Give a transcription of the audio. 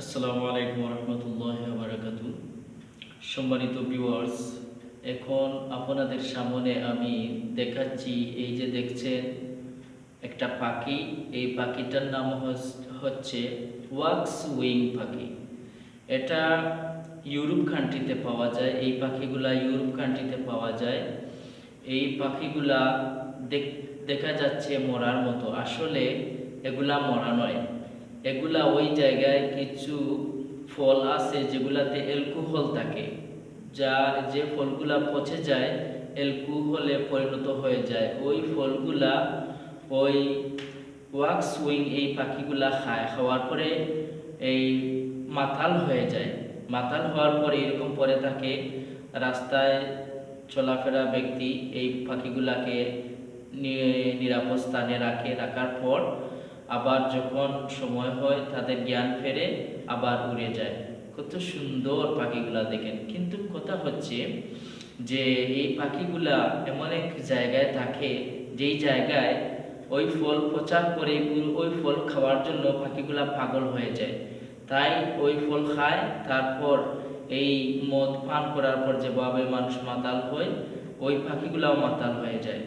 আসসালামু আলাইকুম রহমতুল্লাহ বারাকাতু। সম্মানিত ভিউয়ার্স, এখন আপনাদের সামনে আমি দেখাচ্ছি, এই যে দেখছেন একটা পাখি। এই পাখিটার নাম হচ্ছে ওয়াক্স উইং পাখি। এটা ইউরোপ কান্ট্রিতে পাওয়া যায়। এই পাখিগুলা ইউরোপ কান্ট্রিতে পাওয়া যায়। এই পাখিগুলা দেখা যাচ্ছে মরার মতো, আসলে এগুলা মরা নয়। এগুলা ওই জায়গায় কিছু ফল আছে যেগুলাতে অ্যালকোহল থাকে, যে ফলগুলা পচে যায়, অ্যালকোহলে পরিণত হয়ে যায়। ওই ফলগুলা ওই ওয়াক্স উইং এই পাখিগুলা খায়। খাওয়ার পরে এই মাতাল হয়ে যায়। মাতাল হওয়ার পরে এরকম পরে থাকে। রাস্তায় চলাফেরা ব্যক্তি এই পাখিগুলাকে নিরাপদ স্থানে রাখার পর আবার যখন সময় হয় তাদের জ্ঞান ফেরে, আবার উড়ে যায়। কত সুন্দর পাখিগুলা দেখেন। কিন্তু কথা হচ্ছে যে এই পাখিগুলা এমন এক জায়গায় থাকে, যেই জায়গায় ওই ফল পচার পরে ওই ফল খাওয়ার জন্য পাখিগুলা পাগল হয়ে যায়। তাই ওই ফল খায়। তারপর এই মদ পান করার পর যেভাবে মানুষ মাতাল হয়, ওই পাখিগুলাও মাতাল হয়ে যায়।